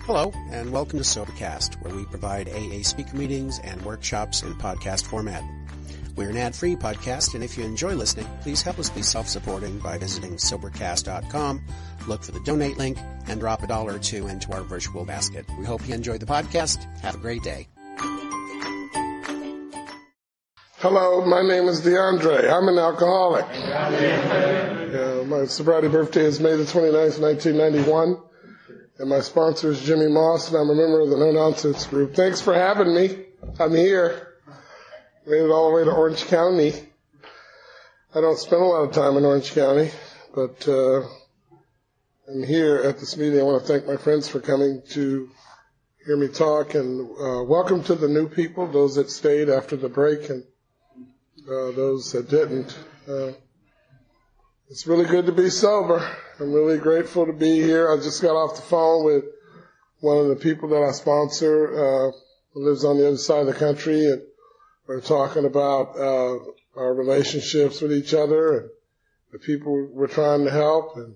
Hello, and welcome to Sobercast, where we provide AA speaker meetings and workshops in podcast format. We're an ad-free podcast, and if you enjoy listening, please help us be self-supporting by visiting Sobercast.com, look for the donate link, and drop $1 or $2 into our virtual basket. We hope you enjoy the podcast. Have a great day. Hello, my name is DeAndre. I'm an alcoholic. My sobriety birthday is May the 29th, 1991. And my sponsor is Jimmy Moss, and I'm a member of the No Nonsense Group. Thanks for having me. I'm here. Made it all the way to Orange County. I don't spend a lot of time in Orange County, but I'm here at this meeting. I want to thank my friends for coming to hear me talk, and welcome to the new people, those that stayed after the break and those that didn't. It's really good to be sober. I'm really grateful to be here. I just got off the phone with one of the people that I sponsor, who lives on the other side of the country, and we're talking about our relationships with each other and the people we're trying to help and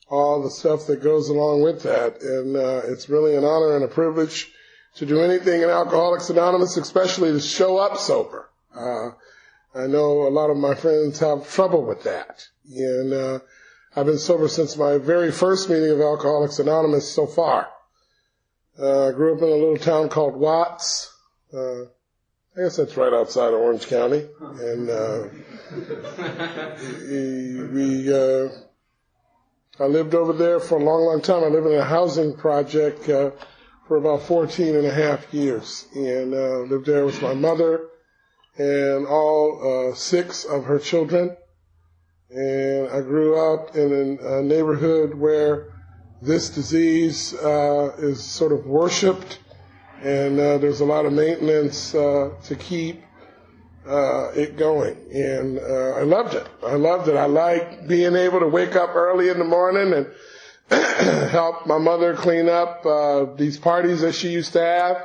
all the stuff that goes along with that. And it's really an honor and a privilege to do anything in Alcoholics Anonymous, especially to show up sober. I know a lot of my friends have trouble with that. And I've been sober since my very first meeting of Alcoholics Anonymous so far. I grew up in a little town called Watts. I guess that's right outside of Orange County. And I lived over there for a long, long time. I lived in a housing project for about 14 and a half years. And lived there with my mother and all 6 of her children. And I grew up in a neighborhood where this disease is sort of worshipped, and there's a lot of maintenance to keep it going. And I loved it. I like being able to wake up early in the morning and help my mother clean up these parties that she used to have.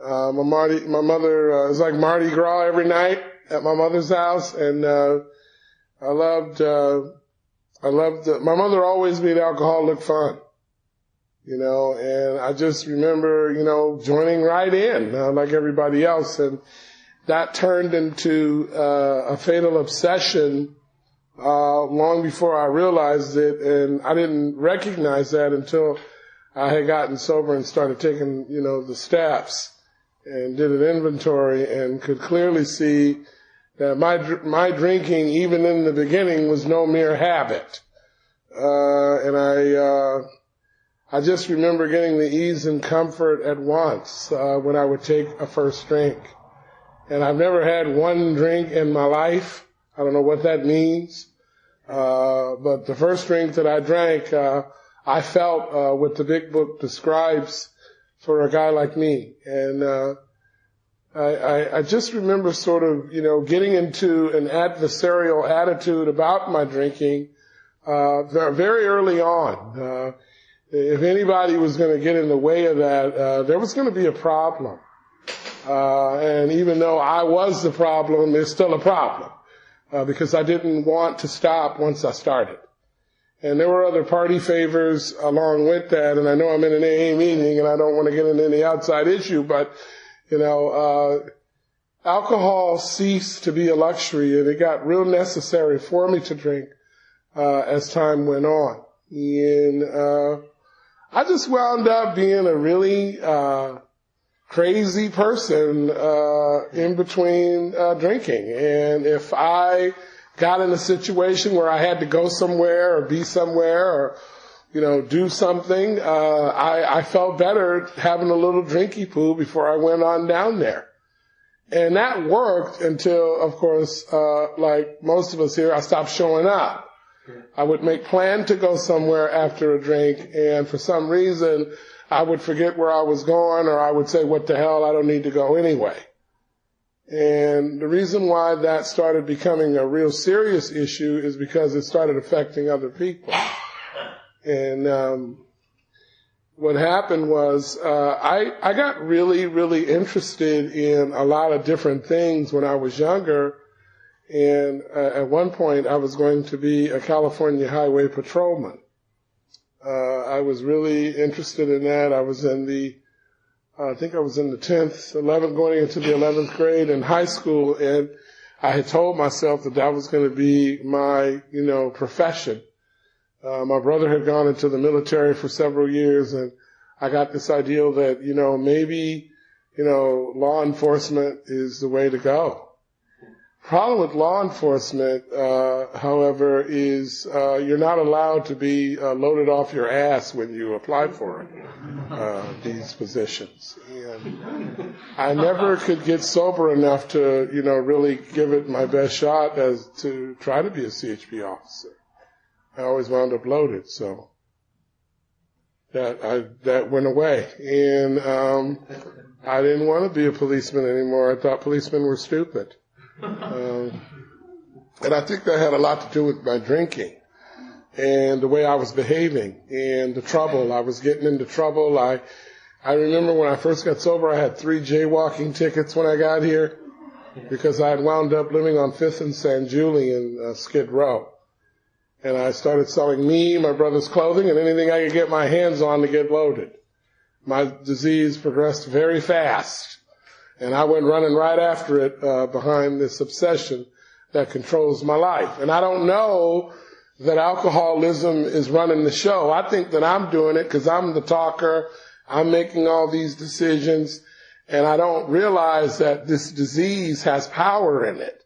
My mother is like Mardi Gras every night at my mother's house, and I loved, my mother always made alcohol look fun, and I just remember, joining right in, like everybody else, and that turned into, a fatal obsession, long before I realized it, and I didn't recognize that until I had gotten sober and started taking, the steps and did an inventory and could clearly see that my drinking, even in the beginning, was no mere habit. And I just remember getting the ease and comfort at once, when I would take a first drink. And I've never had one drink in my life. I don't know what that means. But the first drink that I drank, I felt, what the big book describes for a guy like me. And, I just remember sort of, getting into an adversarial attitude about my drinking, very early on. If anybody was going to get in the way of that, there was going to be a problem. And even though I was the problem, there's still a problem, because I didn't want to stop once I started. And there were other party favors along with that, and I know I'm in an AA meeting and I don't want to get into any outside issue, but alcohol ceased to be a luxury, and it got real necessary for me to drink as time went on. And I just wound up being a really crazy person in between drinking. And if I got in a situation where I had to go somewhere or be somewhere or do something, I felt better having a little drinky poo before I went on down there. And that worked until, of course, like most of us here, I stopped showing up. I would make plan to go somewhere after a drink, and for some reason, I would forget where I was going, or I would say, what the hell, I don't need to go anyway. And the reason why that started becoming a real serious issue is because it started affecting other people. And what happened was I got really, really interested in a lot of different things when I was younger. And at one point, I was going to be a California highway patrolman. I was really interested in that. I was in the 10th, 11th, going into the 11th grade in high school, and I had told myself that was going to be my, profession. My brother had gone into the military for several years, and I got this ideal that, maybe, law enforcement is the way to go. Problem with law enforcement, however, is you're not allowed to be loaded off your ass when you apply for it, these positions. And I never could get sober enough to, really give it my best shot as to try to be a CHP officer. I always wound up loaded, so that went away. And I didn't want to be a policeman anymore. I thought policemen were stupid. And I think that had a lot to do with my drinking and the way I was behaving and the trouble. I was getting into trouble. I remember when I first got sober, I had 3 jaywalking tickets when I got here because I had wound up living on 5th and San Julian in Skid Row. And I started selling my brother's clothing, and anything I could get my hands on to get loaded. My disease progressed very fast. And I went running right after it behind this obsession that controls my life. And I don't know that alcoholism is running the show. I think that I'm doing it because I'm the talker. I'm making all these decisions. And I don't realize that this disease has power in it.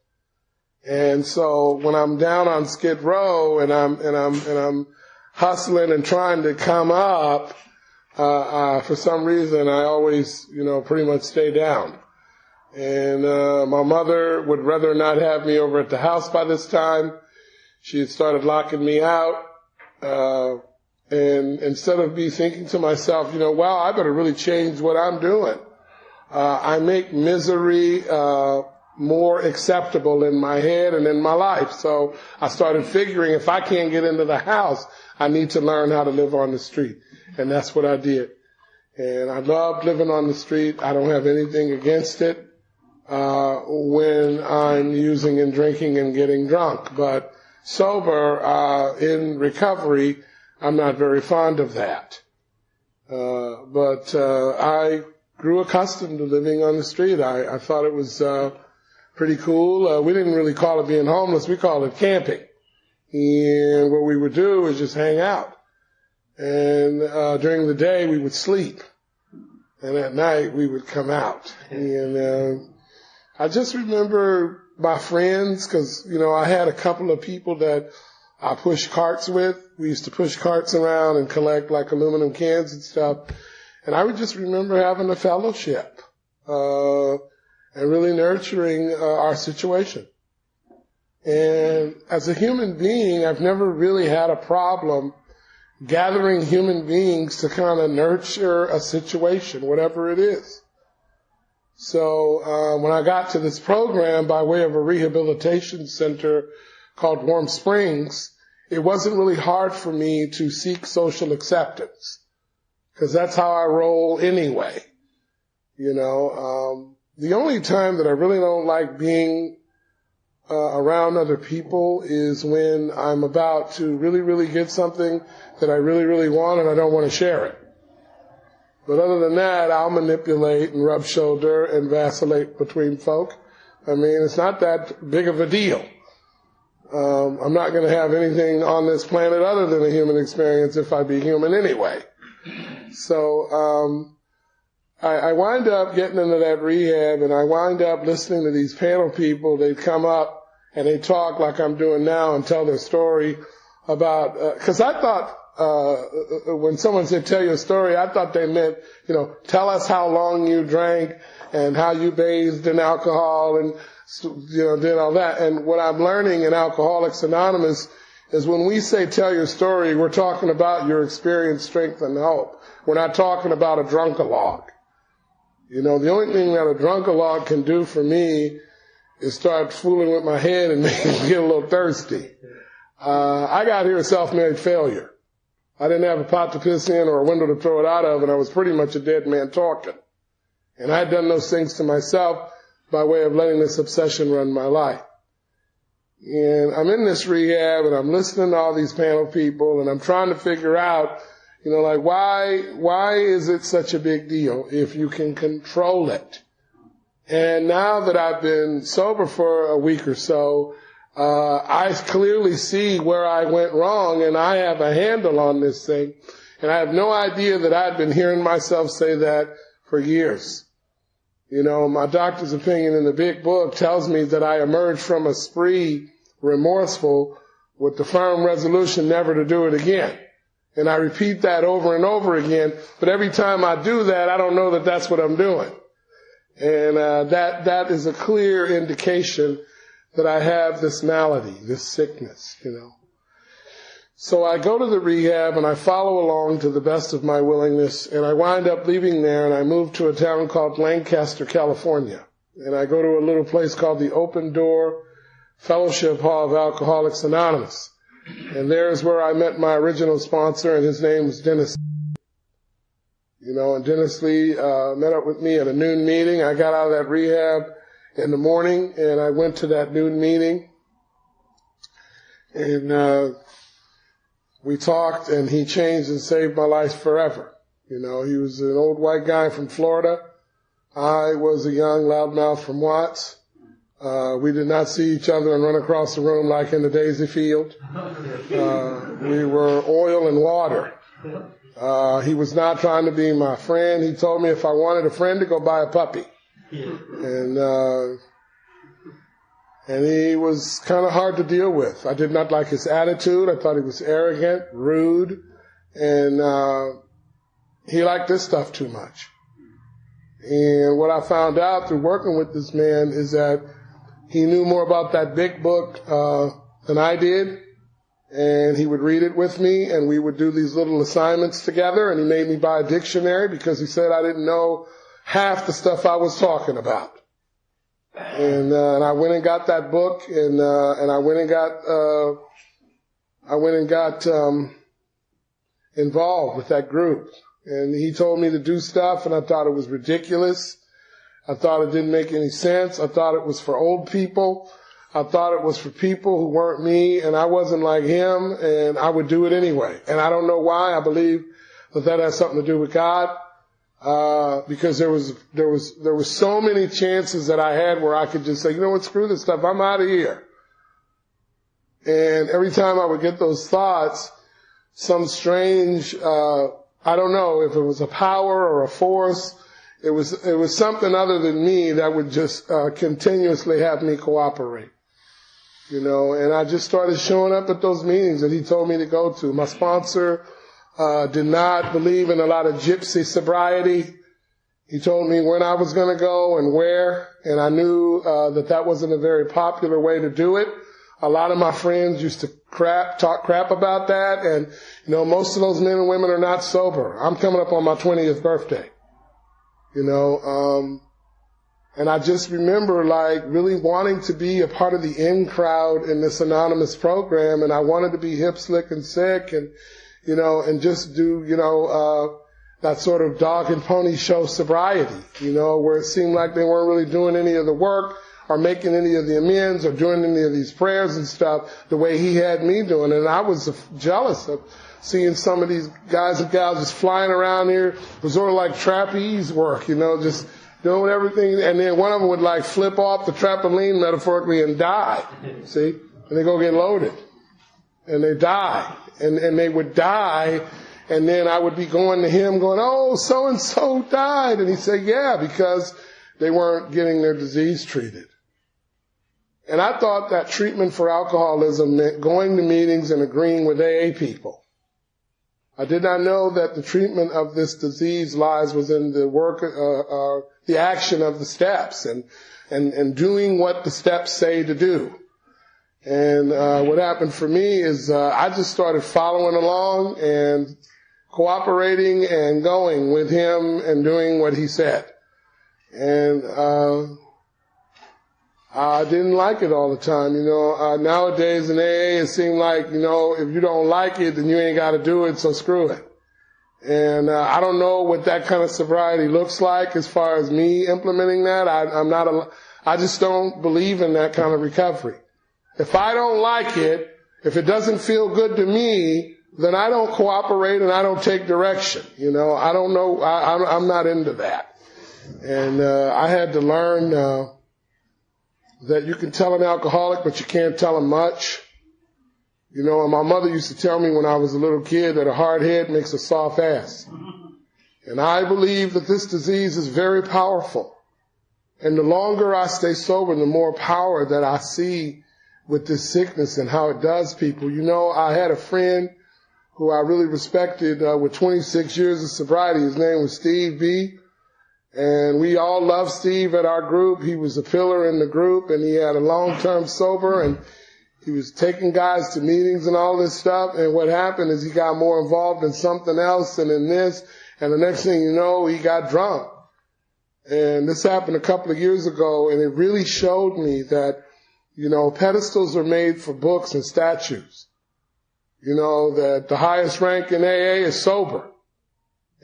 And so when I'm down on Skid Row and I'm hustling and trying to come up, for some reason I always, pretty much stay down. And my mother would rather not have me over at the house by this time. She had started locking me out. And instead of me thinking to myself, wow, I better really change what I'm doing. I make misery more acceptable in my head and in my life. So I started figuring if I can't get into the house, I need to learn how to live on the street. And that's what I did. And I loved living on the street. I don't have anything against it when I'm using and drinking and getting drunk. But sober, in recovery, I'm not very fond of that. But I grew accustomed to living on the street. I thought it was pretty cool. We didn't really call it being homeless. We called it camping. And what we would do is just hang out. And during the day, we would sleep. And at night, we would come out. And I just remember my friends, because, I had a couple of people that I pushed carts with. We used to push carts around and collect like aluminum cans and stuff. And I would just remember having a fellowship and really nurturing our situation. And as a human being, I've never really had a problem gathering human beings to kind of nurture a situation, whatever it is. So when I got to this program by way of a rehabilitation center called Warm Springs, it wasn't really hard for me to seek social acceptance because that's how I roll anyway. The only time that I really don't like being around other people is when I'm about to really, really get something that I really, really want and I don't want to share it. But other than that, I'll manipulate and rub shoulder and vacillate between folk. I mean, it's not that big of a deal. I'm not going to have anything on this planet other than a human experience if I be human anyway. So I wind up getting into that rehab, and I wind up listening to these panel people. They'd come up and they talk like I'm doing now and tell their story about, because I thought when someone said tell your story, I thought they meant, tell us how long you drank and how you bathed in alcohol and, did all that. And what I'm learning in Alcoholics Anonymous is when we say tell your story, we're talking about your experience, strength, and hope. We're not talking about a drunk-a-log. The only thing that a drunk-a-log can do for me is start fooling with my head and make me get a little thirsty. I got here a self-made failure. I didn't have a pot to piss in or a window to throw it out of, and I was pretty much a dead man talking. And I had done those things to myself by way of letting this obsession run my life. And I'm in this rehab and I'm listening to all these panel people and I'm trying to figure out, like why is it such a big deal if you can control it? And now that I've been sober for a week or so, I clearly see where I went wrong and I have a handle on this thing. And I have no idea that I'd been hearing myself say that for years. My doctor's opinion in the big book tells me that I emerged from a spree remorseful with the firm resolution never to do it again. And I repeat that over and over again, but every time I do that, I don't know that that's what I'm doing. And that is a clear indication that I have this malady, this sickness, So I go to the rehab and I follow along to the best of my willingness, and I wind up leaving there and I move to a town called Lancaster, California. And I go to a little place called the Open Door Fellowship Hall of Alcoholics Anonymous. And there's where I met my original sponsor, and his name was Dennis. And Dennis Lee met up with me at a noon meeting. I got out of that rehab in the morning, and I went to that noon meeting. And we talked, and he changed and saved my life forever. He was an old white guy from Florida. I was a young loudmouth from Watts. We did not see each other and run across the room like in the daisy field. We were oil and water. He was not trying to be my friend. He told me if I wanted a friend to go buy a puppy. And he was kind of hard to deal with. I did not like his attitude. I thought he was arrogant, rude, and he liked this stuff too much. And what I found out through working with this man is that he knew more about that big book than I did, and he would read it with me, and we would do these little assignments together, and he made me buy a dictionary because he said I didn't know half the stuff I was talking about. And I went and got that book, and I went and got involved with that group. And he told me to do stuff, and I thought it was ridiculous. I thought it didn't make any sense. I thought it was for old people. I thought it was for people who weren't me, and I wasn't like him, and I would do it anyway. And I don't know why. I believe that has something to do with God, because there was so many chances that I had where I could just say, you know what, screw this stuff. I'm out of here. And every time I would get those thoughts, some strange, I don't know if it was a power or a force. It was something other than me that would just continuously have me cooperate, and I just started showing up at those meetings that he told me to go to. My sponsor did not believe in a lot of gypsy sobriety. He told me when I was going to go and where, and I knew that wasn't a very popular way to do it. A lot of my friends used to talk crap about that, and most of those men and women are not sober. I'm coming up on my 20th birthday. And I just remember really wanting to be a part of the in crowd in this anonymous program, and I wanted to be hip, slick, and sick, and and just do that sort of dog and pony show sobriety, where it seemed like they weren't really doing any of the work or making any of the amends or doing any of these prayers and stuff the way he had me doing. And I was jealous of seeing some of these guys and gals just flying around here. It was sort of like trapeze work, just doing everything. And then one of them would flip off the trampoline metaphorically and die, see? And they go get loaded. And they die. And they would die. And then I would be going to him going, oh, so-and-so died. And he'd say, yeah, because they weren't getting their disease treated. And I thought that treatment for alcoholism meant going to meetings and agreeing with AA people. I did not know that the treatment of this disease lies within the work, the action of the steps and doing what the steps say to do. And what happened for me is I just started following along and cooperating and going with him and doing what he said. And I didn't like it all the time. Nowadays in AA it seemed like, if you don't like it, then you ain't got to do it, so screw it. And I don't know what that kind of sobriety looks like as far as me implementing that. I just don't believe in that kind of recovery. If I don't like it, if it doesn't feel good to me, then I don't cooperate and I don't take direction. I don't know. I'm not into that. And I had to learn that you can tell an alcoholic, but you can't tell him much. And my mother used to tell me when I was a little kid that a hard head makes a soft ass. And I believe that this disease is very powerful. And the longer I stay sober, the more power that I see with this sickness and how it does people. I had a friend who I really respected with 26 years of sobriety. His name was Steve B. And we all loved Steve at our group. He was a pillar in the group, and he had a long-term sober, and he was taking guys to meetings and all this stuff. And what happened is he got more involved in something else and in this, and the next thing you know, he got drunk. And this happened a couple of years ago, and it really showed me that, pedestals are made for books and statues. That the highest rank in AA is sober.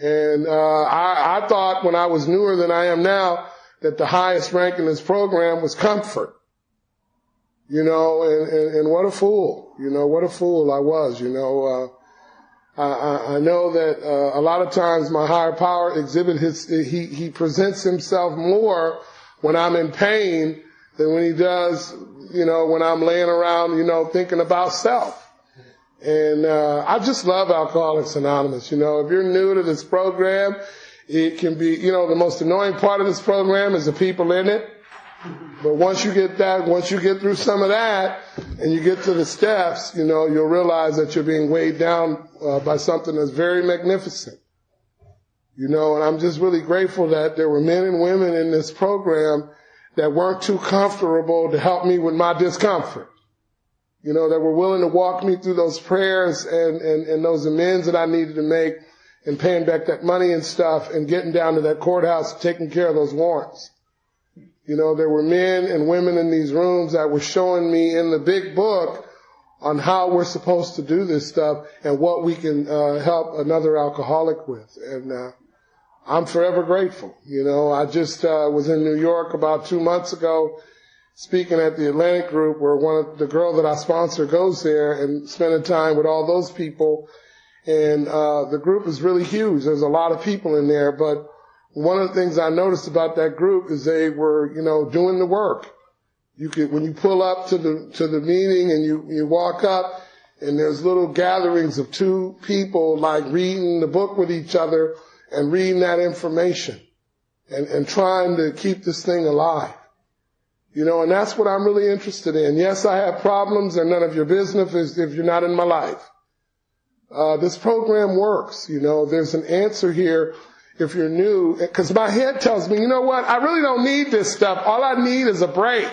And I thought when I was newer than I am now that the highest rank in this program was comfort. And what a fool. What a fool I was. I know that a lot of times my higher power he presents himself more when I'm in pain than when he does, when I'm laying around, thinking about self. And I just love Alcoholics Anonymous. If you're new to this program, it can be, the most annoying part of this program is the people in it. But once you get through some of that, and you get to the steps, you'll realize that you're being weighed down by something that's very magnificent. And I'm just really grateful that there were men and women in this program that weren't too comfortable to help me with my discomfort. That were willing to walk me through those prayers and those amends that I needed to make, and paying back that money and stuff, and getting down to that courthouse, taking care of those warrants. There were men and women in these rooms that were showing me in the big book on how we're supposed to do this stuff and what we can help another alcoholic with. And I'm forever grateful. I just was in New York about 2 months ago, speaking at the Atlantic group, where the girl that I sponsor goes there, and spending time with all those people. And the group is really huge. There's a lot of people in there, but one of the things I noticed about that group is they were, doing the work. When you pull up to the meeting and you walk up, and there's little gatherings of two people like reading the book with each other and reading that information and trying to keep this thing alive. And that's what I'm really interested in. Yes, I have problems, and none of your business if you're not in my life. This program works. There's an answer here if you're new, because my head tells me, I really don't need this stuff. All I need is a break.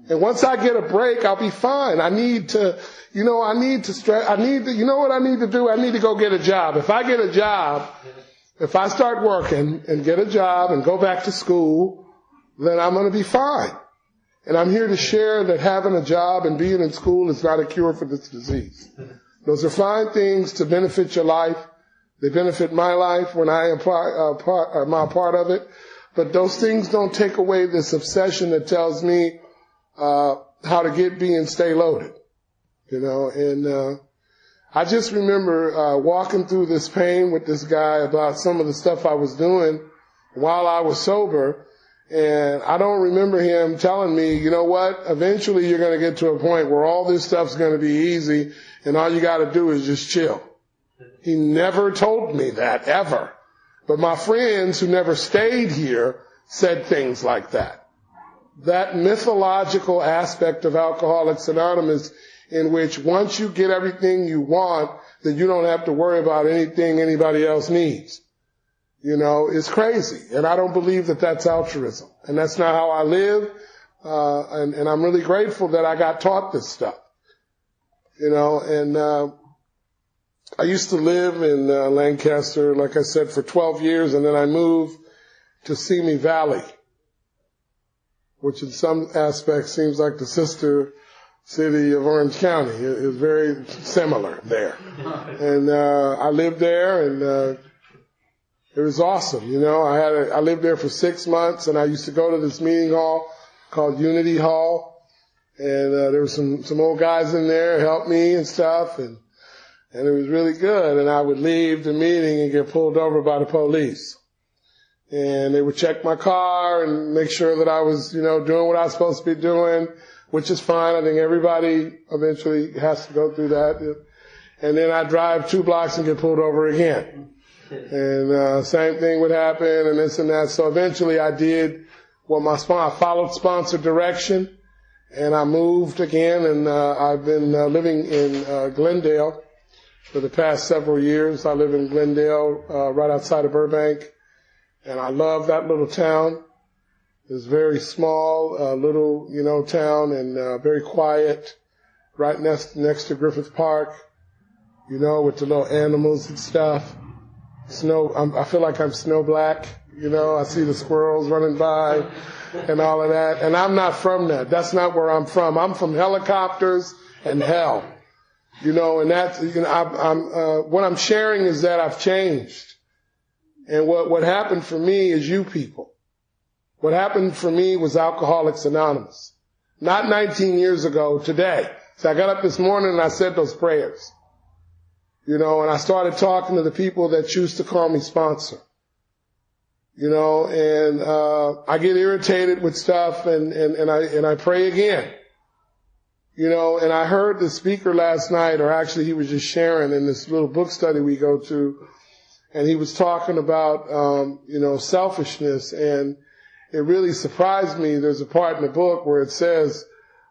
And once I get a break, I'll be fine. I need to, you know what I need to do? I need to go get a job. If I get a job, if I start working and get a job and go back to school, then I'm going to be fine. And I'm here to share that having a job and being in school is not a cure for this disease. Those are fine things to benefit your life. They benefit my life when I am a part of it. But those things don't take away this obsession that tells me how to get, be, and stay loaded. And I just remember walking through this pain with this guy about some of the stuff I was doing while I was sober. And I don't remember him telling me, you know what, eventually you're going to get to a point where all this stuff's going to be easy and all you got to do is just chill. He never told me that, ever. But my friends who never stayed here said things like that. That mythological aspect of Alcoholics Anonymous, in which once you get everything you want, then you don't have to worry about anything anybody else needs. Is crazy. And I don't believe that that's altruism. And that's not how I live. And I'm really grateful that I got taught this stuff. I used to live in Lancaster, like I said, for 12 years, and then I moved to Simi Valley, which in some aspects seems like the sister city of Orange County. It is very similar there. And I lived there, and it was awesome. I lived there for 6 months, and I used to go to this meeting hall called Unity Hall. And there were some old guys in there helped me and stuff, and it was really good. And I would leave the meeting and get pulled over by the police. And they would check my car and make sure that I was, doing what I was supposed to be doing, which is fine. I think everybody eventually has to go through that. And then I'd drive 2 blocks and get pulled over again. And same thing would happen and this and that. So eventually I did what I followed sponsored direction, and I moved again, and I've been living in Glendale for the past several years. I live in Glendale, right outside of Burbank, and I love that little town. It's very small, little, town, and very quiet, right next to Griffith Park, with the little animals and stuff. I feel like I'm snow black, I see the squirrels running by and all of that. And I'm not from that. That's not where I'm from. I'm from helicopters and hell, and that's, what I'm sharing is that I've changed. And what happened for me is you people. What happened for me was Alcoholics Anonymous. Not 19 years ago, today. So I got up this morning and I said those prayers. And I started talking to the people that choose to call me sponsor. And I get irritated with stuff and I pray again. And I heard the speaker last night, or actually he was just sharing in this little book study we go to, and he was talking about, selfishness, and it really surprised me. There's a part in the book where it says,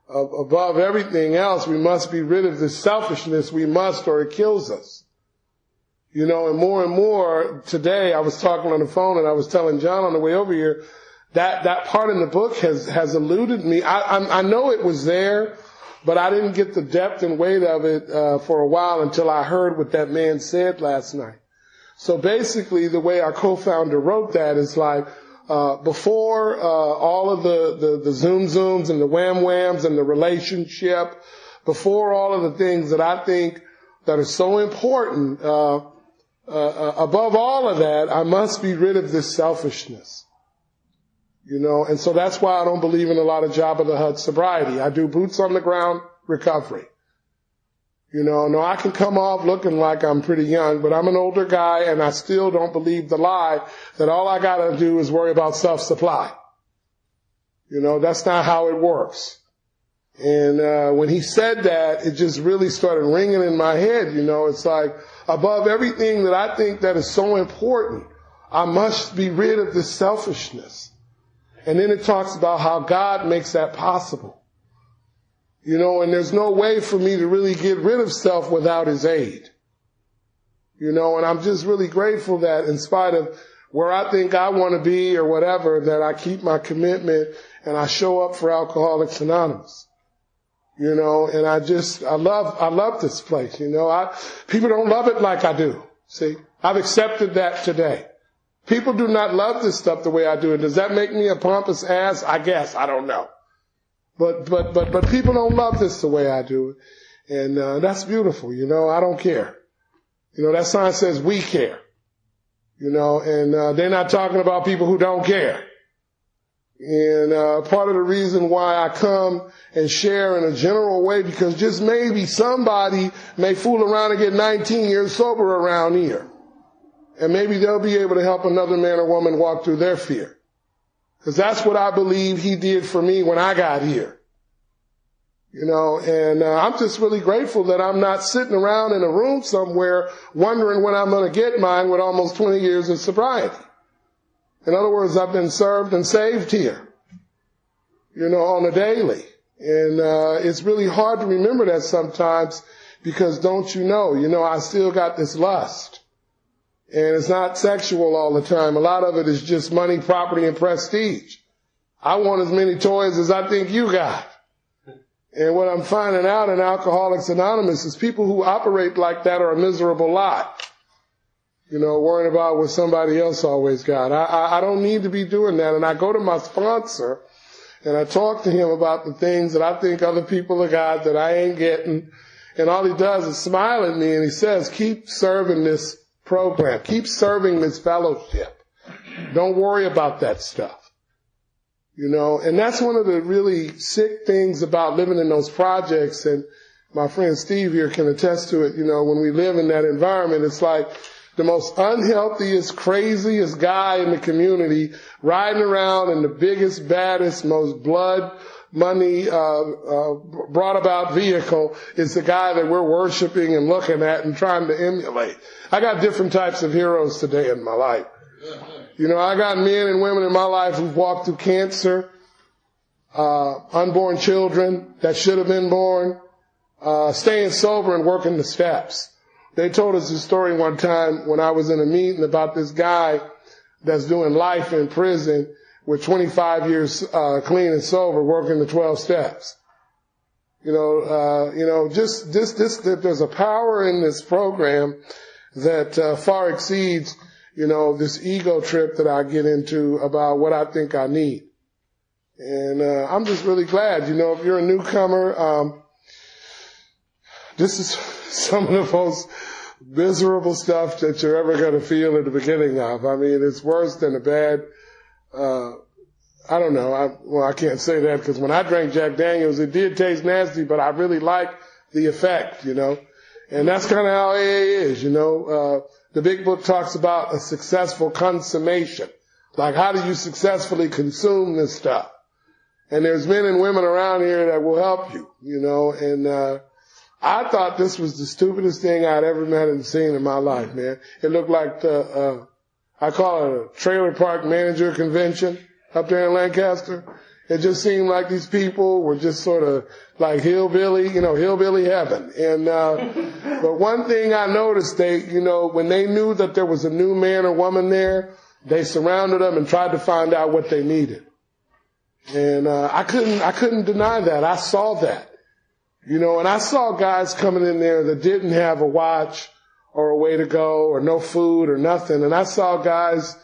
above everything else, we must be rid of this selfishness. We must, or it kills us. And more today, I was talking on the phone and I was telling John on the way over here, that part in the book has eluded me. I know it was there, but I didn't get the depth and weight of it, for a while until I heard what that man said last night. So basically, the way our co-founder wrote that is like, before all of the zooms and the whams and the relationship, before all of the things that I think that are so important, above all of that, I must be rid of this selfishness. And so that's why I don't believe in a lot of Jabba the Hutt sobriety. I do boots on the ground recovery. No, I can come off looking like I'm pretty young, but I'm an older guy, and I still don't believe the lie that all I gotta do is worry about self-supply. That's not how it works. And when he said that, it just really started ringing in my head. It's like, above everything that I think that is so important, I must be rid of this selfishness. And then it talks about how God makes that possible. And there's no way for me to really get rid of self without his aid. And I'm just really grateful that in spite of where I think I want to be or whatever, that I keep my commitment and I show up for Alcoholics Anonymous. And I love this place. People don't love it like I do. See, I've accepted that today. People do not love this stuff the way I do it. Does that make me a pompous ass? I guess. I don't know. But people don't love this the way I do it. And, that's beautiful. I don't care. That sign says we care. And they're not talking about people who don't care. And part of the reason why I come and share in a general way, because just maybe somebody may fool around and get 19 years sober around here. And maybe they'll be able to help another man or woman walk through their fear. Because that's what I believe he did for me when I got here. And I'm just really grateful that I'm not sitting around in a room somewhere wondering when I'm going to get mine with almost 20 years of sobriety. In other words, I've been served and saved here, on a daily. And it's really hard to remember that sometimes because don't you know, I still got this lust. And it's not sexual all the time. A lot of it is just money, property, and prestige. I want as many toys as I think you got. And what I'm finding out in Alcoholics Anonymous is people who operate like that are a miserable lot. Worrying about what somebody else always got. I don't need to be doing that. And I go to my sponsor and I talk to him about the things that I think other people have got that I ain't getting. And all he does is smile at me and he says, keep serving this program. Keep serving this fellowship. Don't worry about that stuff. And that's one of the really sick things about living in those projects, and my friend Steve here can attest to it. When we live in that environment, it's like the most unhealthiest, craziest guy in the community riding around in the biggest, baddest, most blood money brought about vehicle is the guy that we're worshiping and looking at and trying to emulate. I got different types of heroes today in my life. I got men and women in my life who've walked through cancer, unborn children that should have been born, staying sober and working the steps. They told us a story one time when I was in a meeting about this guy that's doing life in prison with 25 years clean and sober, working the 12 steps. There's a power in this program that far exceeds, this ego trip that I get into about what I think I need. And I'm just really glad, if you're a newcomer, this is some of the most miserable stuff that you're ever going to feel at the beginning of. I mean, it's worse than a bad, I don't know. I can't say that because when I drank Jack Daniels, it did taste nasty, but I really liked the effect, And that's kind of how AA is, The big book talks about a successful consummation. Like, how do you successfully consume this stuff? And there's men and women around here that will help you, and I thought this was the stupidest thing I'd ever met and seen in my life, man. It looked like I call it a trailer park manager convention up there in Lancaster. It just seemed like these people were just sort of like hillbilly heaven. And, but one thing I noticed, when they knew that there was a new man or woman there, they surrounded them and tried to find out what they needed. And, I couldn't deny that. I saw that. And I saw guys coming in there that didn't have a watch or a way to go or no food or nothing. And I saw guys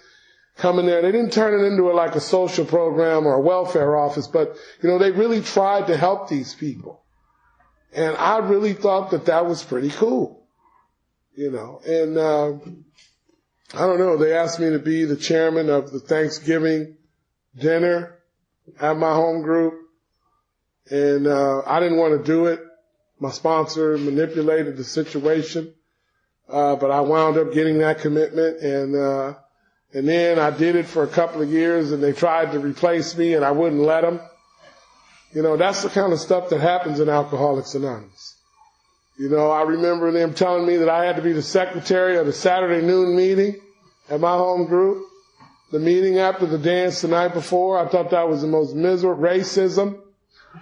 come in there. They didn't turn it into like a social program or a welfare office, but, they really tried to help these people. And I really thought that was pretty cool, And I don't know, they asked me to be the chairman of the Thanksgiving dinner at my home group. And I didn't want to do it. My sponsor manipulated the situation. But I wound up getting that commitment. And then I did it for a couple of years, and they tried to replace me, and I wouldn't let them. That's the kind of stuff that happens in Alcoholics Anonymous. I remember them telling me that I had to be the secretary of the Saturday noon meeting at my home group. The meeting after the dance the night before, I thought that was the most miserable racism.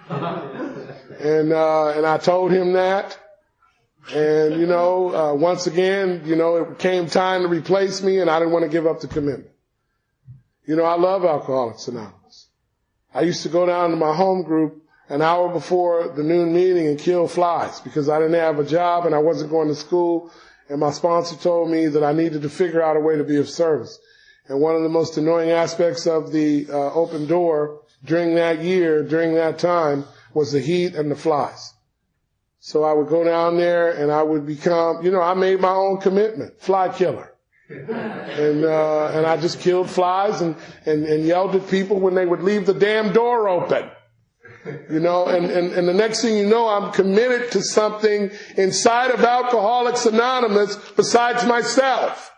And I told him that. And, once again, it came time to replace me, and I didn't want to give up the commitment. I love Alcoholics Anonymous. I used to go down to my home group an hour before the noon meeting and kill flies because I didn't have a job and I wasn't going to school. And my sponsor told me that I needed to figure out a way to be of service. And one of the most annoying aspects of the open door during that time, was the heat and the flies. So I would go down there and I would become, I made my own commitment, fly killer. And I just killed flies and yelled at people when they would leave the damn door open. And the next thing you know, I'm committed to something inside of Alcoholics Anonymous besides myself.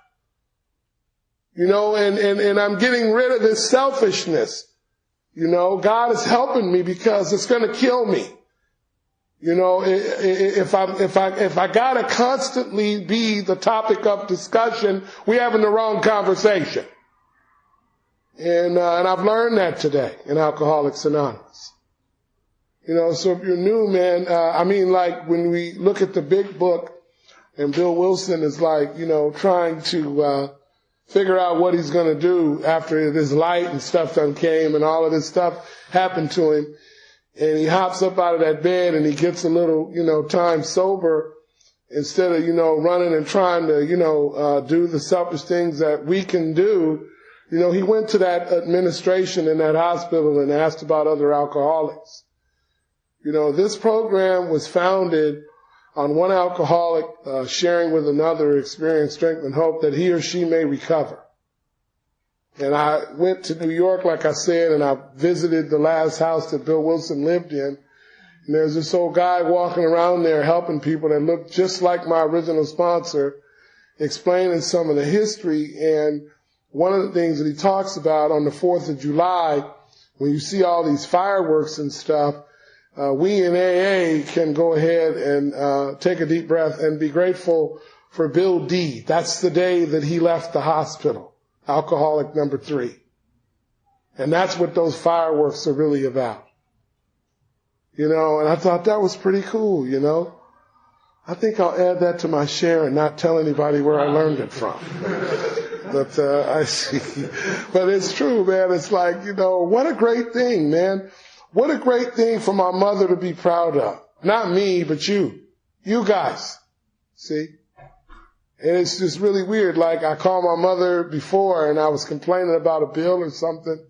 And I'm getting rid of this selfishness. God is helping me because it's going to kill me. If I gotta constantly be the topic of discussion, we're having the wrong conversation. And I've learned that today in Alcoholics Anonymous. So if you're new, man, when we look at the big book and Bill Wilson is trying to, figure out what he's going to do after this light and stuff done came and all of this stuff happened to him. And he hops up out of that bed and he gets a little, time sober instead of, running and trying to, do the selfish things that we can do. He went to that administration in that hospital and asked about other alcoholics. This program was founded on one alcoholic sharing with another experience, strength, and hope that he or she may recover. And I went to New York, like I said, and I visited the last house that Bill Wilson lived in. And there's this old guy walking around there helping people that looked just like my original sponsor, explaining some of the history. And one of the things that he talks about on the 4th of July, when you see all these fireworks and stuff, we in AA can go ahead and take a deep breath and be grateful for Bill D. That's the day that he left the hospital, alcoholic number 3. And that's what those fireworks are really about. You know, and I thought that was pretty cool, you know. I think I'll add that to my share and not tell anybody where I learned it from. But I see. But it's true, man. It's like, you know, what a great thing, man. What a great thing for my mother to be proud of. Not me, but you. You guys. See? And it's just really weird. Like, I called my mother before and I was complaining about a bill or something.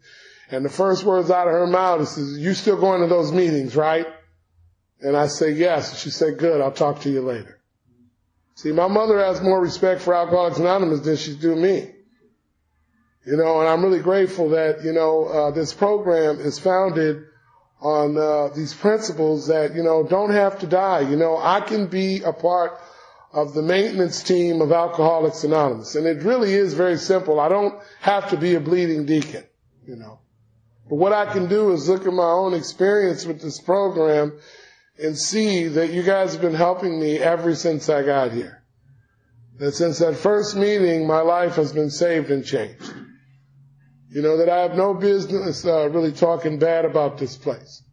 And the first words out of her mouth is, "You still going to those meetings, right?" And I say, "Yes." She said, "Good, I'll talk to you later." See, my mother has more respect for Alcoholics Anonymous than she's due me. You know, and I'm really grateful that, you know, this program is founded on these principles that, you know, don't have to die. You know, I can be a part of the maintenance team of Alcoholics Anonymous. And it really is very simple. I don't have to be a bleeding deacon, you know. But what I can do is look at my own experience with this program and see that you guys have been helping me ever since I got here. That since that first meeting, my life has been saved and changed. You know, that I have no business really talking bad about this place.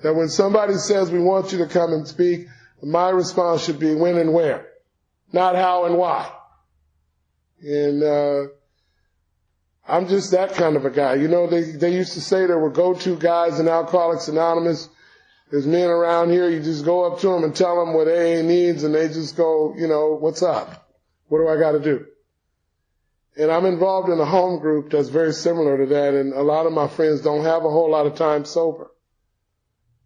That when somebody says, "We want you to come and speak," my response should be when and where, not how and why. And I'm just that kind of a guy. You know, they used to say there were go-to guys in Alcoholics Anonymous. There's men around here, you just go up to them and tell them what AA needs, and they just go, you know, "What's up? What do I got to do?" And I'm involved in a home group that's very similar to that, and a lot of my friends don't have a whole lot of time sober.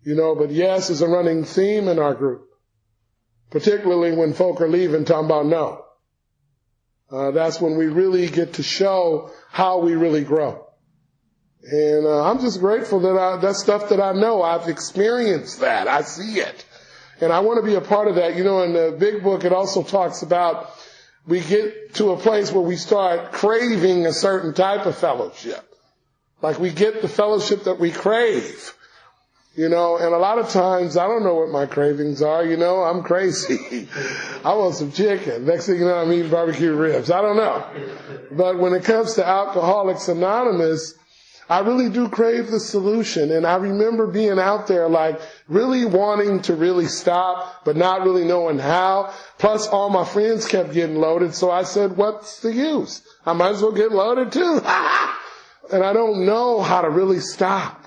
You know, but yes, it's a running theme in our group, particularly when folk are leaving talking about no. That's when we really get to show how we really grow. And I'm just grateful that that's stuff that I know. I've experienced that. I see it. And I want to be a part of that. You know, in the big book, it also talks about we get to a place where we start craving a certain type of fellowship. Like we get the fellowship that we crave. You know, and a lot of times I don't know what my cravings are. You know, I'm crazy. I want some chicken. Next thing you know, I'm eating barbecue ribs. I don't know. But when it comes to Alcoholics Anonymous, I really do crave the solution. And I remember being out there like really wanting to really stop, but not really knowing how. Plus all my friends kept getting loaded. So I said, what's the use? I might as well get loaded too. And I don't know how to really stop.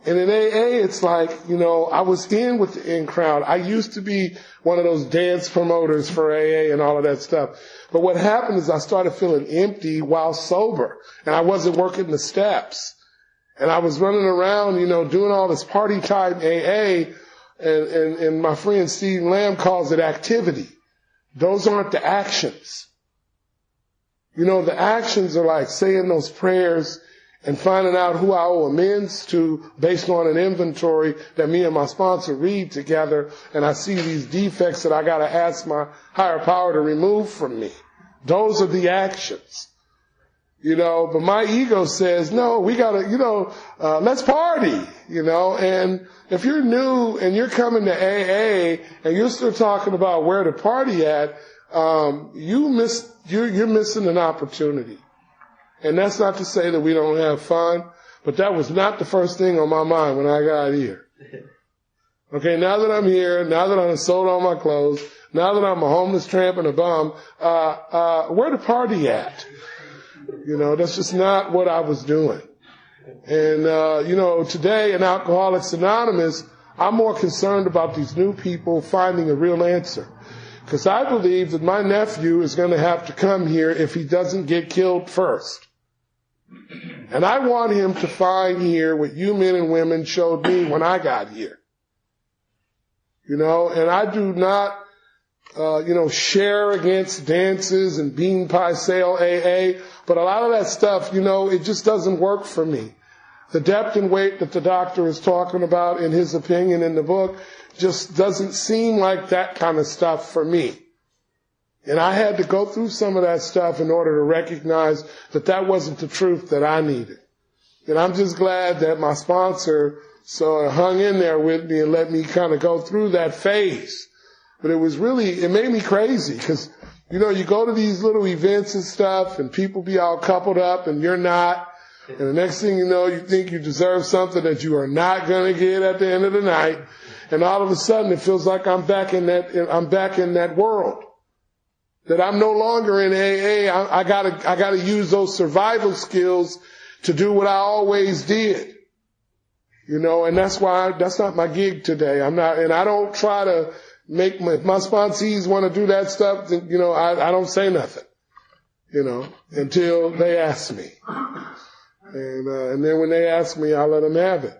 And in AA, it's like, you know, I was in with the in crowd. I used to be one of those dance promoters for AA and all of that stuff. But what happened is I started feeling empty while sober. And I wasn't working the steps. And I was running around, you know, doing all this party time AA. And my friend Steve Lamb calls it activity. Those aren't the actions. You know, the actions are like saying those prayers and finding out who I owe amends to based on an inventory that me and my sponsor read together, and I see these defects that I got to ask my higher power to remove from me. Those are the actions. You know, but my ego says, no, we got to, you know, let's party, you know, and if you're new and you're coming to AA and you're still talking about where to party at, you're missing an opportunity. And that's not to say that we don't have fun, but that was not the first thing on my mind when I got here. Okay, now that I'm here, now that I've sold all my clothes, now that I'm a homeless tramp and a bum, where to party at? You know, that's just not what I was doing. And, you know, today in Alcoholics Anonymous, I'm more concerned about these new people finding a real answer. Because I believe that my nephew is going to have to come here if he doesn't get killed first. And I want him to find here what you men and women showed me when I got here. You know, and I do not share against dances and bean pie sale AA. But a lot of that stuff, it just doesn't work for me. The depth and weight that the doctor is talking about in his opinion in the book just doesn't seem like that kind of stuff for me. And I had to go through some of that stuff in order to recognize that that wasn't the truth that I needed. And I'm just glad that my sponsor hung in there with me and let me kind of go through that phase. But it made me crazy because, you go to these little events and stuff and people be all coupled up and you're not. And the next thing you know, you think you deserve something that you are not going to get at the end of the night. And all of a sudden it feels like I'm back in that world. That I'm no longer in AA. I gotta use those survival skills to do what I always did. And that's not my gig today. And I don't try to if my sponsees want to do that stuff, then, I don't say nothing, until they ask me. And then when they ask me, I let them have it.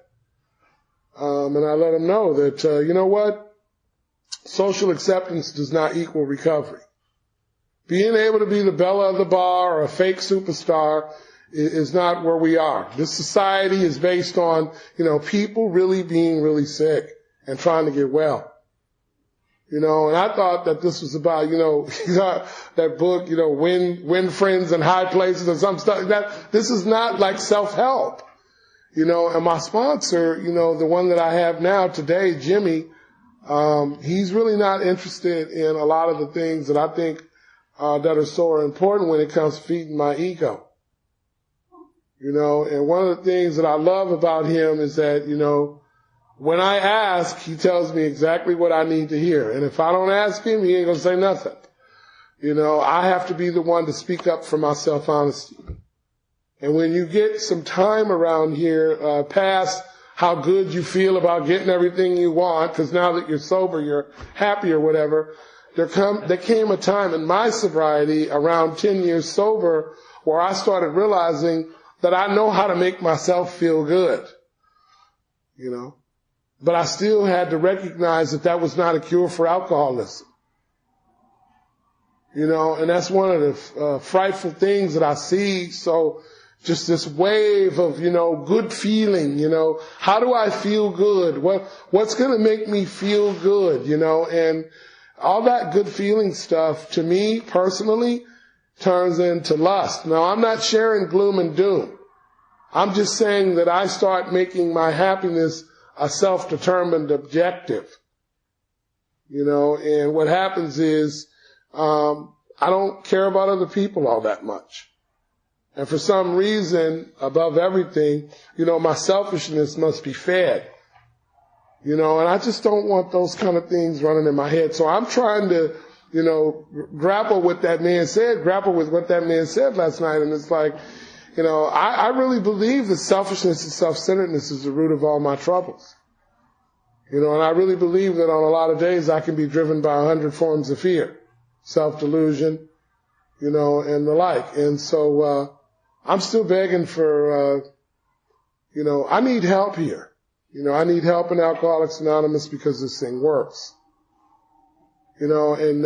And I let them know that, social acceptance does not equal recovery. Being able to be the belle of the bar or a fake superstar is not where we are. This society is based on, people really being really sick and trying to get well. And I thought that this was about, that book, win friends in high places or some stuff like that. This is not like self-help, and my sponsor, the one that I have now today, Jimmy, he's really not interested in a lot of the things that I think, that are so important when it comes to feeding my ego. And one of the things that I love about him is that, when I ask, he tells me exactly what I need to hear. And if I don't ask him, he ain't going to say nothing. I have to be the one to speak up for my self-honesty. And when you get some time around here, past how good you feel about getting everything you want, because now that you're sober, you're happy or whatever, there came a time in my sobriety, around 10 years sober, where I started realizing that I know how to make myself feel good. But I still had to recognize that was not a cure for alcoholism. And that's one of the frightful things that I see. So just this wave of, good feeling, how do I feel good? What's going to make me feel good, and all that good feeling stuff to me personally turns into lust. Now I'm not sharing gloom and doom. I'm just saying that I start making my happiness a self-determined objective, and what happens is, I don't care about other people all that much. And for some reason, above everything, my selfishness must be fed, and I just don't want those kind of things running in my head. So I'm trying to, grapple with what that man said last night. And it's like, I really believe that selfishness and self-centeredness is the root of all my troubles. And I really believe that on a lot of days I can be driven by 100 forms of fear, self-delusion, and the like. And so, I'm still begging for, I need help here. I need help in Alcoholics Anonymous because this thing works. And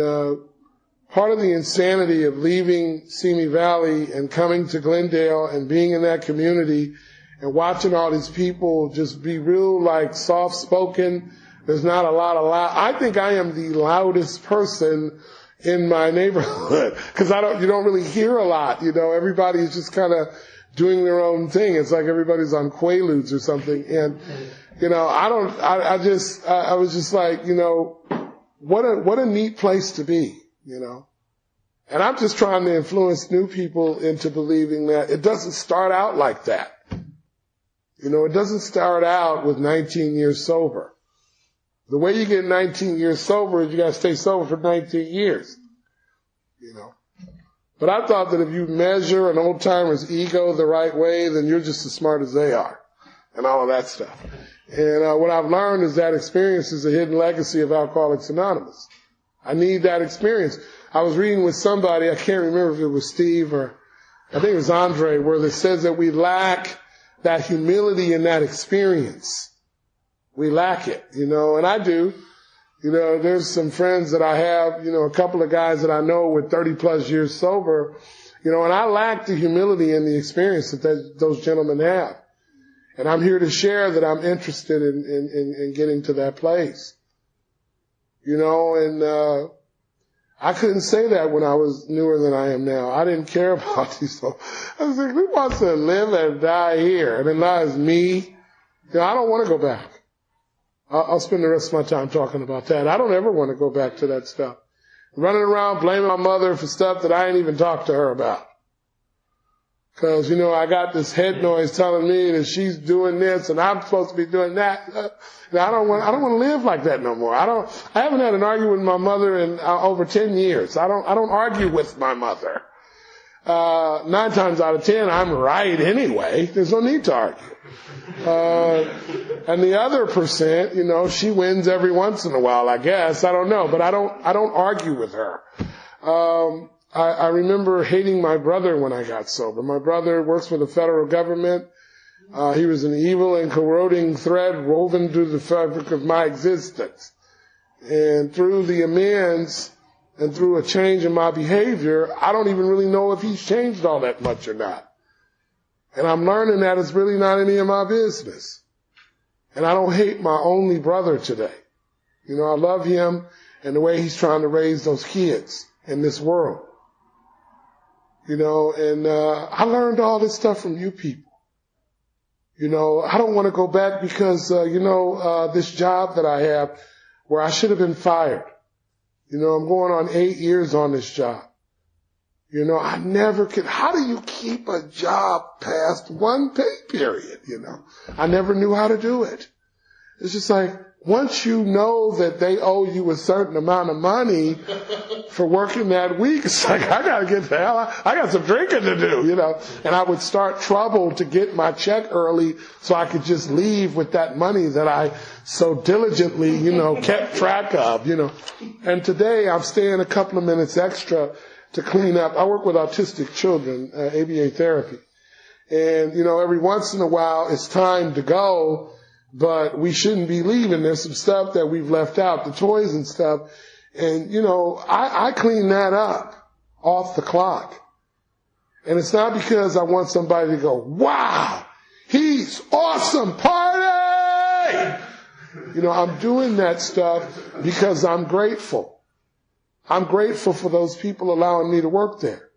part of the insanity of leaving Simi Valley and coming to Glendale and being in that community and watching all these people just be real, soft-spoken. There's not a lot of loud. I think I am the loudest person in my neighborhood because you don't really hear a lot. Everybody's just kind of doing their own thing. It's like everybody's on Quaaludes or something. And, I was just like, what a neat place to be, And I'm just trying to influence new people into believing that it doesn't start out like that. It doesn't start out with 19 years sober. The way you get 19 years sober is you got to stay sober for 19 years. But I thought that if you measure an old timer's ego the right way, then you're just as smart as they are, and all of that stuff. And what I've learned is that experience is a hidden legacy of Alcoholics Anonymous. I need that experience. I was reading with somebody, I can't remember if it was Steve or I think it was Andre, where it says that we lack that humility and that experience. We lack it, and I do. You know, there's some friends that I have, you know, a couple of guys that I know with 30 plus years sober, you know, and I lack the humility and the experience that those gentlemen have. And I'm here to share that I'm interested in getting to that place. You know, and I couldn't say that when I was newer than I am now. I didn't care about these folks. I was like, who wants to live and die here? And then lies me. You know, I don't want to go back. I'll spend the rest of my time talking about that. I don't ever want to go back to that stuff. Running around blaming my mother for stuff that I ain't even talked to her about. Because, you know, I got this head noise telling me that she's doing this and I'm supposed to be doing that. And I don't want to live like that no more. I haven't had an argument with my mother in over 10 years. I don't argue with my mother. 9 times out of 10, I'm right anyway. There's no need to argue. And the other percent, you know, she wins every once in a while, I guess. I don't know, but I don't argue with her. I remember hating my brother when I got sober. My brother works for the federal government. He was an evil and corroding thread woven through the fabric of my existence. And through the amends and through a change in my behavior, I don't even really know if he's changed all that much or not. And I'm learning that it's really not any of my business. And I don't hate my only brother today. You know, I love him and the way he's trying to raise those kids in this world. You know, and I learned all this stuff from you people. You know, I don't want to go back because, this job that I have where I should have been fired. You know, I'm going on 8 years on this job. You know, I never could. How do you keep a job past one pay period? You know, I never knew how to do it. It's just like, once you know that they owe you a certain amount of money for working that week, it's like, I got to get the hell out. I got some drinking to do, you know. And I would start trouble to get my check early so I could just leave with that money that I so diligently, you know, kept track of, you know. And today I'm staying a couple of minutes extra to clean up. I work with autistic children, ABA therapy. And, you know, every once in a while it's time to go, but we shouldn't be leaving. There's some stuff that we've left out, the toys and stuff. And, you know, I clean that up off the clock. And it's not because I want somebody to go, wow, he's awesome, party! You know, I'm doing that stuff because I'm grateful. I'm grateful for those people allowing me to work there.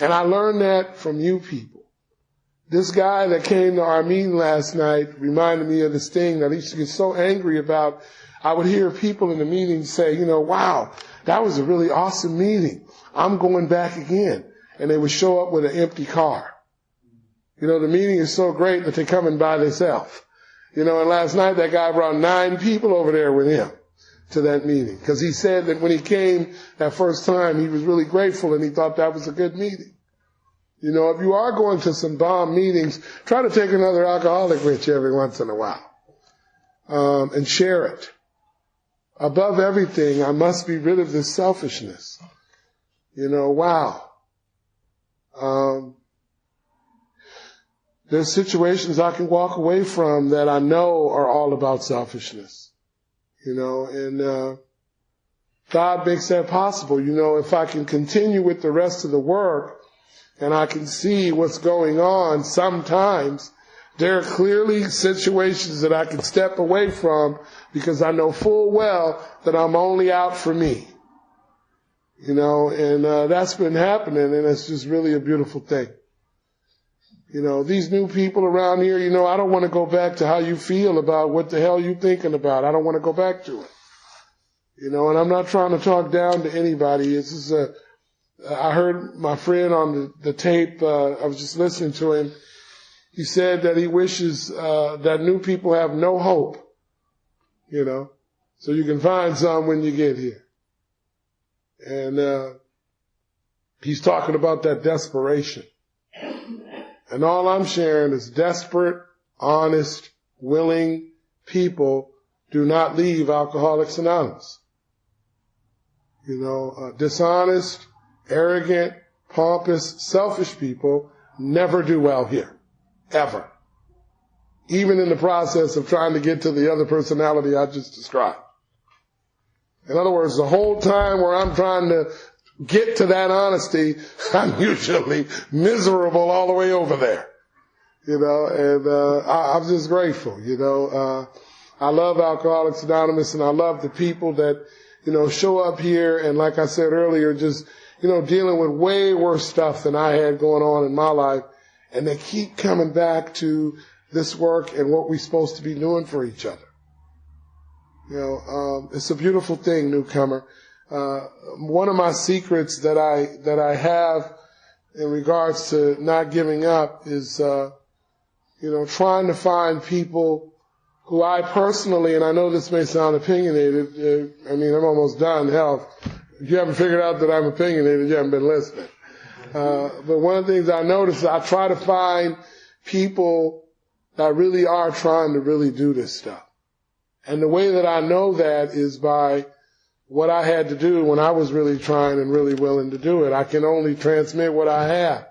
And I learned that from you people. This guy that came to our meeting last night reminded me of this thing that I used to get so angry about. I would hear people in the meeting say, you know, wow, that was a really awesome meeting. I'm going back again. And they would show up with an empty car. You know, the meeting is so great that they're coming by themselves. You know, and last night that guy brought 9 people over there with him to that meeting. Because he said that when he came that first time, he was really grateful and he thought that was a good meeting. You know, if you are going to some bomb meetings, try to take another alcoholic with you every once in a while. And share it. Above everything, I must be rid of this selfishness. You know, wow. There's situations I can walk away from that I know are all about selfishness. You know, and God makes that possible. You know, if I can continue with the rest of the work and I can see what's going on, sometimes there are clearly situations that I can step away from because I know full well that I'm only out for me. You know, and that's been happening, and it's just really a beautiful thing. You know, these new people around here, you know, I don't want to go back to how you feel about what the hell you thinking about. I don't want to go back to it. You know, and I'm not trying to talk down to anybody. It's just I heard my friend on the tape, I was just listening to him. He said that he wishes that new people have no hope, you know, so you can find some when you get here. And he's talking about that desperation. And all I'm sharing is desperate, honest, willing people do not leave Alcoholics Anonymous. You know, dishonest, arrogant, pompous, selfish people never do well here. Ever. Even in the process of trying to get to the other personality I just described. In other words, the whole time where I'm trying to get to that honesty, I'm usually miserable all the way over there. And I'm just grateful. I love Alcoholics Anonymous, and I love the people that, show up here and, like I said earlier, just, dealing with way worse stuff than I had going on in my life, and they keep coming back to this work and what we're supposed to be doing for each other. It's a beautiful thing, newcomer. One of my secrets that I have in regards to not giving up is, trying to find people who I personally, and I know this may sound opinionated, I'm almost done. Hell, if you haven't figured out that I'm opinionated, you haven't been listening. But one of the things I notice is I try to find people that really are trying to really do this stuff. And the way that I know that is by what I had to do when I was really trying and really willing to do it. I can only transmit what I have.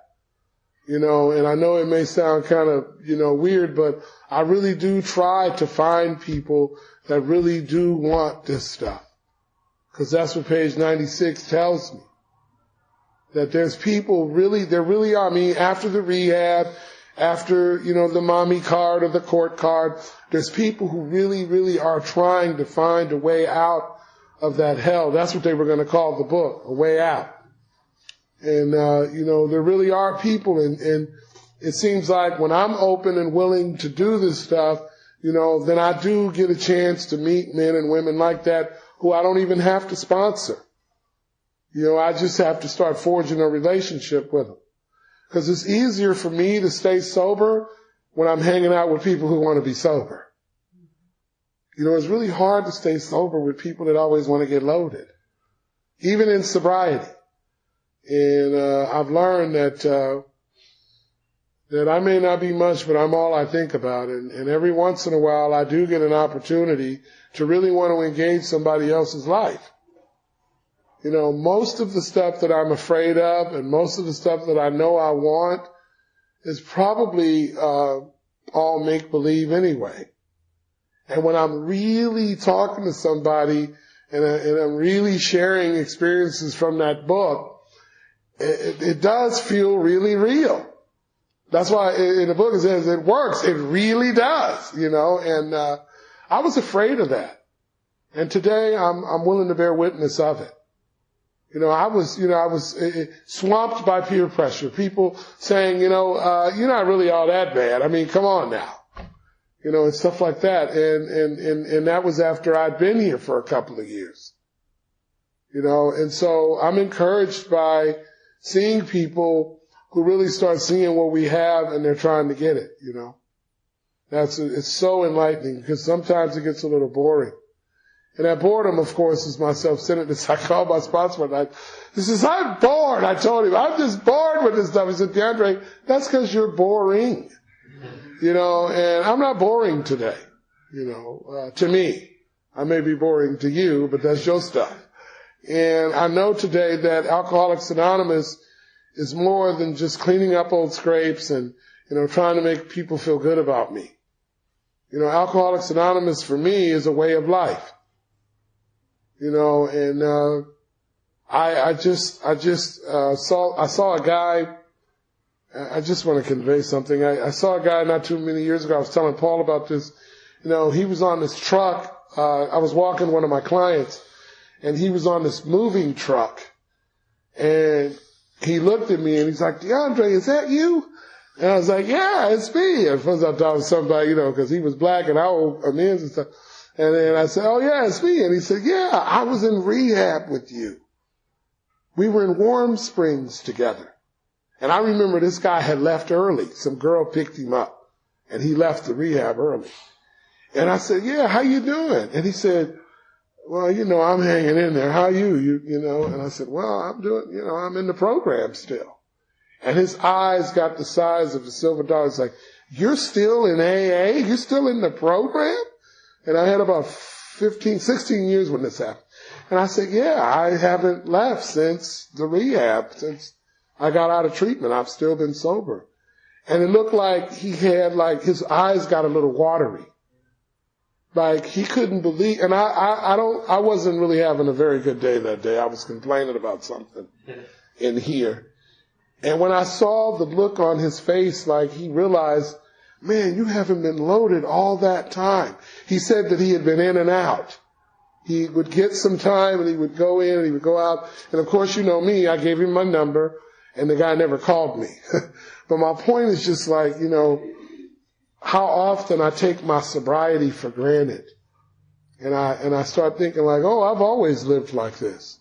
And I know it may sound kind of, weird, but I really do try to find people that really do want this stuff. Because that's what page 96 tells me. That there's people there really are. After the rehab, after, the mommy card or the court card, there's people who really, really are trying to find a way out of that hell. That's what they were going to call the book, A Way Out. And, there really are people, and it seems like when I'm open and willing to do this stuff, then I do get a chance to meet men and women like that who I don't even have to sponsor. I just have to start forging a relationship with them. Because it's easier for me to stay sober when I'm hanging out with people who want to be sober. It's really hard to stay sober with people that always want to get loaded, even in sobriety. And I've learned that I may not be much, but I'm all I think about. And every once in a while, I do get an opportunity to really want to engage somebody else's life. Most of the stuff that I'm afraid of and most of the stuff that I know I want is probably all make-believe anyway. And when I'm really talking to somebody and I'm really sharing experiences from that book, it does feel really real. That's why in the book it says it works. It really does, and I was afraid of that. And today I'm willing to bear witness of it. I was swamped by peer pressure. People saying, you're not really all that bad. Come on now. And stuff like that. And that was after I'd been here for a couple of years. And so I'm encouraged by seeing people who really start seeing what we have and they're trying to get it, it's so enlightening because sometimes it gets a little boring. And that boredom, of course, is my self-centeredness. I called my sponsor one night. He says, I'm bored. I told him, I'm just bored with this stuff. He said, DeAndre, that's because you're boring. And I'm not boring today, to me. I may be boring to you, but that's your stuff. And I know today that Alcoholics Anonymous is more than just cleaning up old scrapes and, trying to make people feel good about me. Alcoholics Anonymous for me is a way of life. And I saw a guy. I just want to convey something. I saw a guy not too many years ago. I was telling Paul about this. He was on this truck. I was walking one of my clients, and he was on this moving truck. And he looked at me, and he's like, DeAndre, is that you? And I was like, yeah, it's me. At first I thought it was somebody, because he was black and I owed amends and stuff. And then I said, oh, yeah, it's me. And he said, yeah, I was in rehab with you. We were in Warm Springs together. And I remember this guy had left early. Some girl picked him up, and he left the rehab early. And I said, yeah, how you doing? And he said, well, I'm hanging in there. How are you? And I said, well, I'm doing, I'm in the program still. And his eyes got the size of a silver dollar. It's like, you're still in AA? You're still in the program? And I had about 16 years when this happened. And I said, yeah, I haven't left since the rehab, since I got out of treatment. I've still been sober. And it looked like he had his eyes got a little watery. Like, he couldn't believe, and I wasn't really having a very good day that day. I was complaining about something in here. And when I saw the look on his face, like, he realized, man, you haven't been loaded all that time. He said that he had been in and out. He would get some time and he would go in and he would go out. And of course, you know me, I gave him my number and the guy never called me. But my point is just like, you know, how often I take my sobriety for granted. And I start thinking like, oh, I've always lived like this.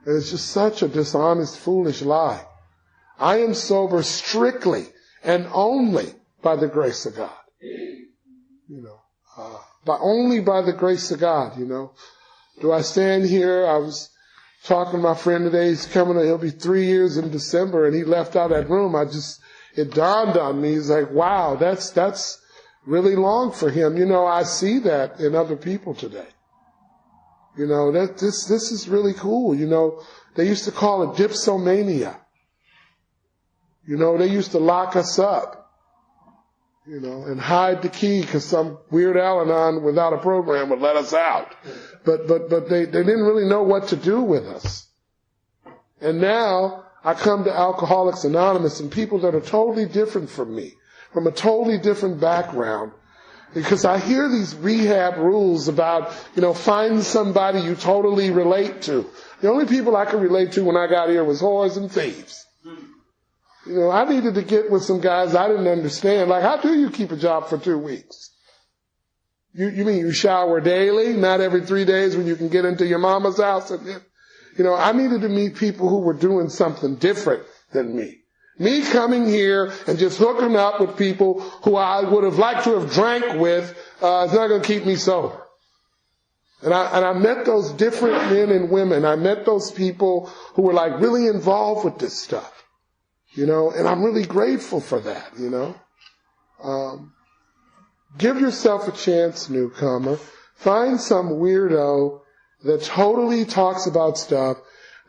And it's just such a dishonest, foolish lie. I am sober strictly and only by the grace of God. You know, only by the grace of God, you know. Do I stand here? I was talking to my friend today. He'll be 3 years in December, and he left out that room. It dawned on me. He's like, wow, that's really long for him. You know, I see that in other people today. You know, this is really cool. You know, they used to call it dipsomania. You know, they used to lock us up, you know, and hide the key because some weird Al-Anon without a program would let us out. But they didn't really know what to do with us. And now I come to Alcoholics Anonymous and people that are totally different from me, from a totally different background, because I hear these rehab rules about, you know, find somebody you totally relate to. The only people I could relate to when I got here was whores and thieves. You know, I needed to get with some guys I didn't understand. Like, how do you keep a job for 2 weeks? You mean you shower daily, not every 3 days when you can get into your mama's house? And, you know, I needed to meet people who were doing something different than me. Me coming here and just hooking up with people who I would have liked to have drank with is not going to keep me sober. And I met those different men and women. I met those people who were like really involved with this stuff. You know, and I'm really grateful for that, you know. Give yourself a chance, newcomer. Find some weirdo that totally talks about stuff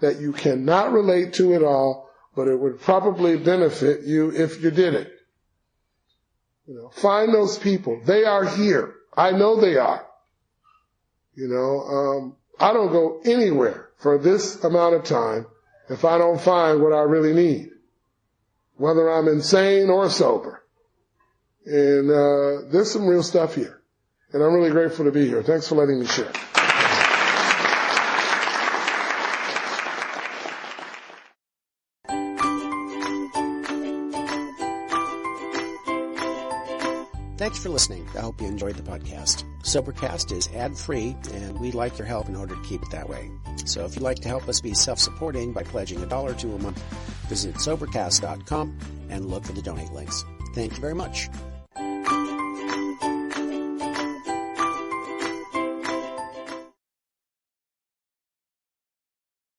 that you cannot relate to at all, but it would probably benefit you if you did it. You know, find those people. They are here. I know they are. You know, I don't go anywhere for this amount of time if I don't find what I really need, whether I'm insane or sober. And there's some real stuff here. And I'm really grateful to be here. Thanks for letting me share. Thanks for listening. I hope you enjoyed the podcast. Sobercast is ad-free, and we'd like your help in order to keep it that way. So if you'd like to help us be self-supporting by pledging $1 or $2 a month, visit Sobercast.com and look for the donate links. Thank you very much.